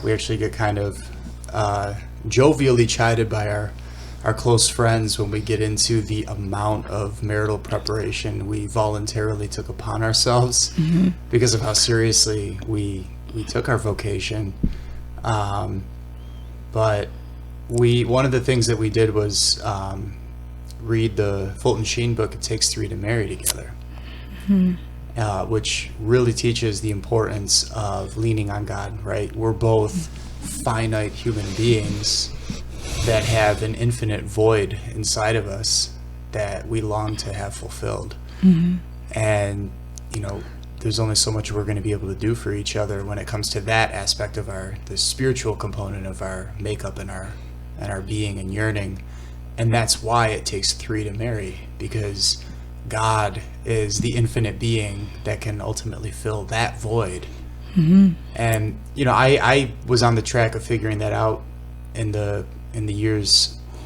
we actually get kind of jovially chided by our close friends when we get into the amount of marital preparation we voluntarily took upon ourselves because of how seriously we took our vocation. But one of the things that we did was read the Fulton Sheen book, It Takes Three to Marry Together, which really teaches the importance of leaning on God, right? We're both finite human beings that have an infinite void inside of us that we long to have fulfilled. And, there's only so much we're going to be able to do for each other when it comes to that aspect of the spiritual component of our makeup and our being and yearning. And that's why it takes three to marry, because God is the infinite being that can ultimately fill that void. And, I was on the track of figuring that out in the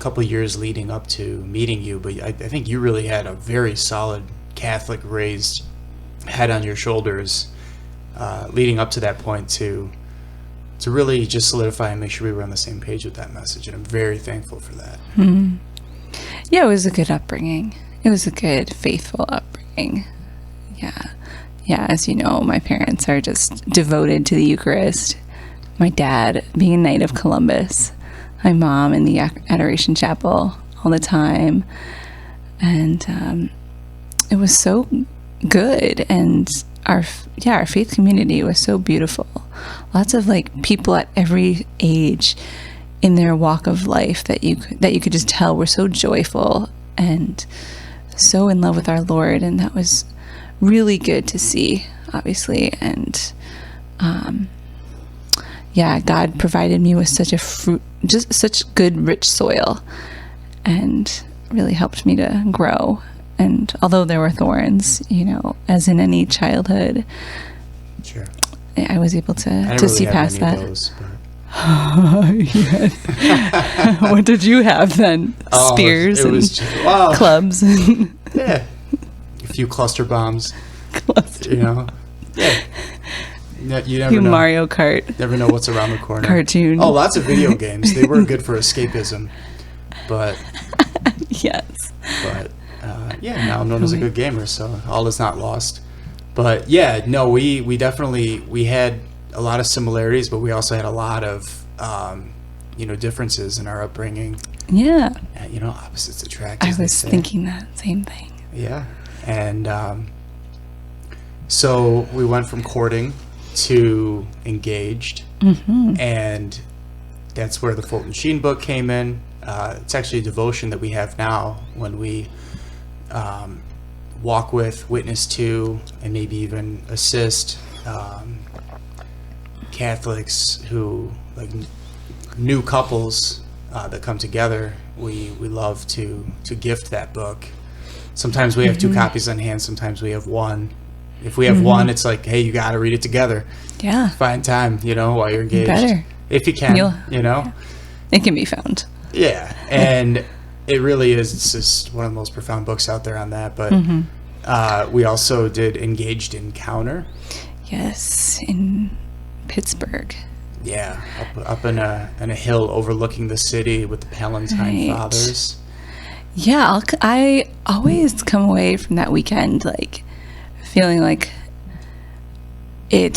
couple of years leading up to meeting you, but I think you really had a very solid Catholic raised head on your shoulders leading up to that point to really just solidify and make sure we were on the same page with that message, and I'm very thankful for that. Yeah, it was a good upbringing. It was a good, faithful upbringing. Yeah, as you know, my parents are just devoted to the Eucharist. My dad being a Knight of Columbus, my mom in the Adoration Chapel all the time, and it was so good. And our faith community was so beautiful. Lots of people at every age in their walk of life that you could just tell were so joyful and so in love with our Lord, and that was really good to see, obviously. And God provided me with such good, rich soil, and really helped me to grow. And although there were thorns, as in any childhood, sure, I was able to really see past that. Those, What did you have then? Spears and clubs. Yeah, a few cluster bombs. Yeah. You never know. Mario Kart. Never know what's around the corner. Cartoon. Oh, lots of video games. They were good for escapism, but yes. But now I'm known as a good gamer, so all is not lost. But we definitely had a lot of similarities, but we also had a lot of differences in our upbringing. Yeah. Opposites attract. I was thinking that same thing. Yeah, and so we went from courting to engaged, and that's where the Fulton Sheen book came in. It's actually a devotion that we have now when we walk with, witness to, and maybe even assist Catholics who, new couples that come together. We love to gift that book. Sometimes we have two copies on hand, sometimes we have one. If we have one, it's like, hey, you got to read it together. Yeah. Find time, while you're engaged. Better. If you can, Yeah. It can be found. Yeah, and it really is. It's just one of the most profound books out there on that. But we also did Engaged Encounter. Yes, in Pittsburgh. Yeah, up in a hill overlooking the city with the Palatine Fathers. Yeah, I always come away from that weekend feeling like it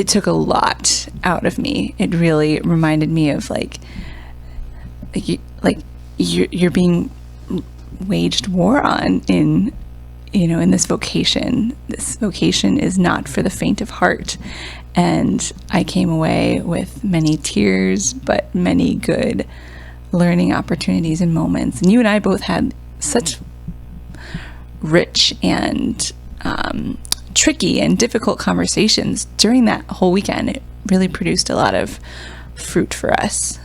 took a lot out of me. It really reminded me of you're being waged war on in this vocation. This vocation is not for the faint of heart. And I came away with many tears, but many good learning opportunities and moments. And you and I both had such rich and tricky and difficult conversations during that whole weekend. It really produced a lot of fruit for us,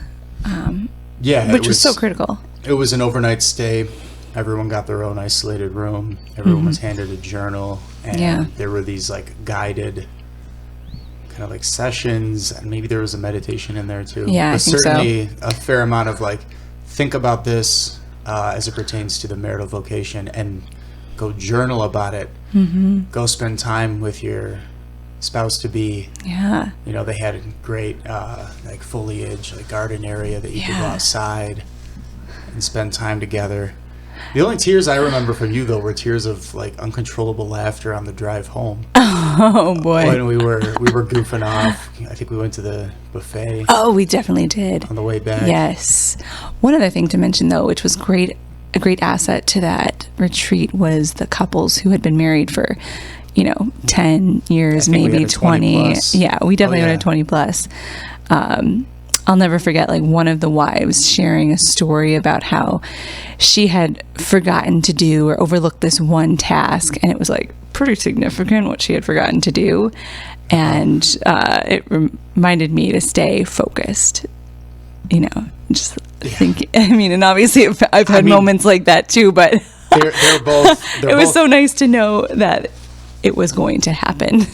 which was so critical. It was an overnight stay. Everyone got their own isolated room. Everyone was handed a journal, and there were these guided kind of sessions, and maybe there was a meditation in there too. Yeah, but I think certainly so. A fair amount of think about this as it pertains to the marital vocation, and go journal about it. Go spend time with your spouse to be. Yeah. You know, they had a great like foliage, like garden area that you could go outside and spend time together. The only tears I remember from you, though, were tears of like uncontrollable laughter on the drive home. Oh boy. When we were goofing off. I think we went to the buffet. Oh, we definitely did. On the way back. Yes. One other thing to mention, though, which was a great asset to that retreat, was the couples who had been married for, 10 years, maybe 20. Yeah, we definitely went to 20 plus. I'll never forget, like, one of the wives sharing a story about how she had forgotten to do or overlooked this one task, and it was like pretty significant what she had forgotten to do, and it reminded me to stay focused. Just think. I mean, and obviously I've had moments like that too, but they're both. It was so nice to know that it was going to happen.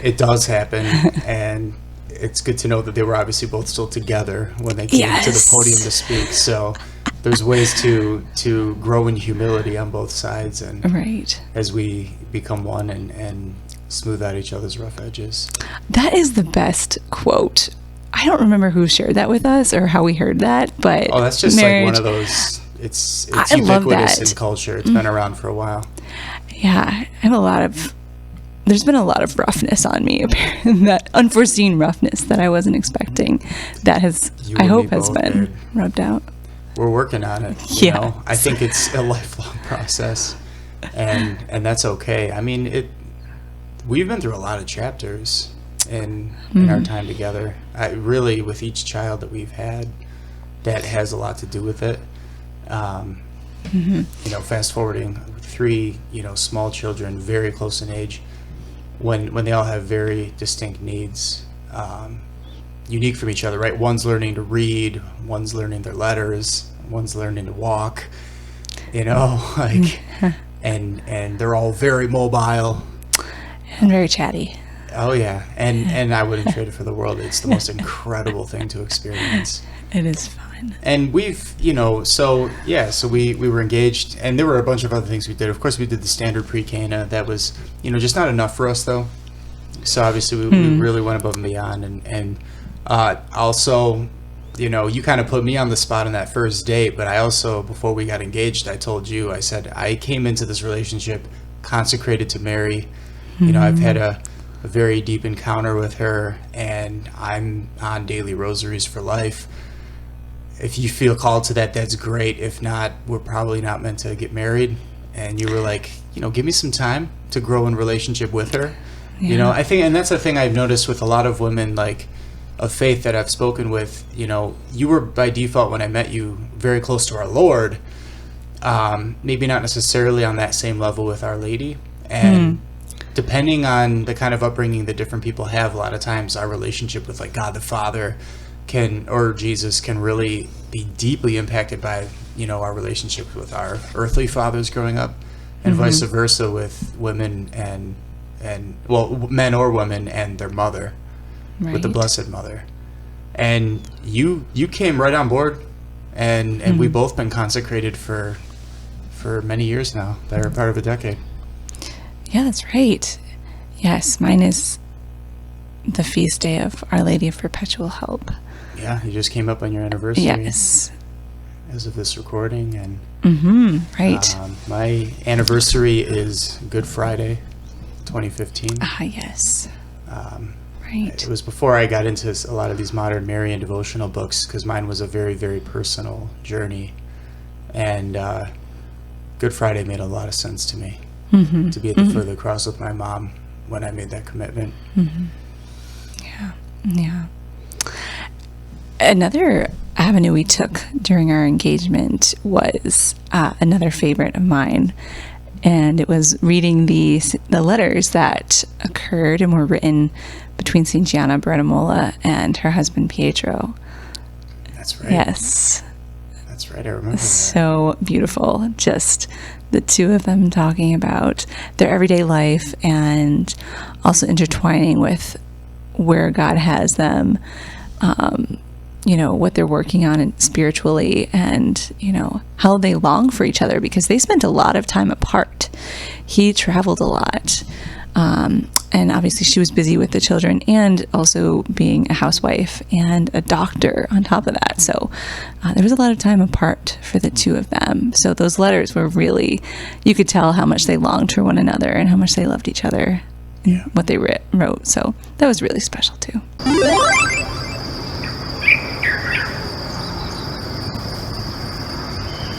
It does happen, and it's good to know that they were obviously both still together when they came to the podium to speak. So there's ways to grow in humility on both sides, and as we become one and smooth out each other's rough edges. That is the best quote. I don't remember who shared that with us or how we heard that, but that's just like one of those. It's ubiquitous in culture. It's been around for a while. Yeah, there's been a lot of roughness on me, that unforeseen roughness that I wasn't expecting. That has been rubbed out. We're working on it. You know? I think it's a lifelong process, and that's okay. I mean, we've been through a lot of chapters in our time together. Really, with each child that we've had, that has a lot to do with it. Fast forwarding 3, small children, very close in age. When they all have very distinct needs, unique from each other, right? One's learning to read, one's learning their letters, one's learning to walk, and they're all very mobile. And very chatty. Oh yeah, and I wouldn't trade it for the world. It's the most incredible thing to experience. It is fun. And we've, so we were engaged, and there were a bunch of other things we did. Of course, we did the standard pre-Cana. That was, just not enough for us, though. So obviously, we really went above and beyond. And also, you kind of put me on the spot on that first date. But I also, before we got engaged, I told you, I said, I came into this relationship consecrated to Mary. I've had a very deep encounter with her, and I'm on daily rosaries for life. If you feel called to that, that's great. If not, we're probably not meant to get married. And you were like, give me some time to grow in relationship with her. I think, and that's the thing I've noticed with a lot of women, like, of faith that I've spoken with. You were by default, when I met you, very close to our Lord. Maybe not necessarily on that same level with Our Lady. And depending on the kind of upbringing that different people have, a lot of times our relationship with, like, God the Father or Jesus can really be deeply impacted by, our relationship with our earthly fathers growing up, and vice versa with women and men or women and their mother, with the Blessed Mother. And you came right on board, and we've both been consecrated for many years now, that are part of a decade. Yeah, that's right. Yes, mine is the feast day of Our Lady of Perpetual Help. Yeah, you just came up on your anniversary. Yes. As of this recording, and right. My anniversary is Good Friday, 2015. Yes. Right. It was before I got into a lot of these modern Marian devotional books, because mine was a very, very personal journey, and Good Friday made a lot of sense to me. To be at the foot of the cross with my mom when I made that commitment. Yeah. Another avenue we took during our engagement was another favorite of mine, and it was reading the letters that occurred and were written between St. Gianna Beretta and her husband Pietro. That's right. Yes. That's right, I remember that. So beautiful. Just the two of them talking about their everyday life, and also intertwining with where God has them, what they're working on spiritually, and, how they long for each other, because they spent a lot of time apart. He traveled a lot. And obviously she was busy with the children and also being a housewife and a doctor on top of that. So there was a lot of time apart for the two of them. So those letters were really, you could tell how much they longed for one another and how much they loved each other and what they wrote. So that was really special too.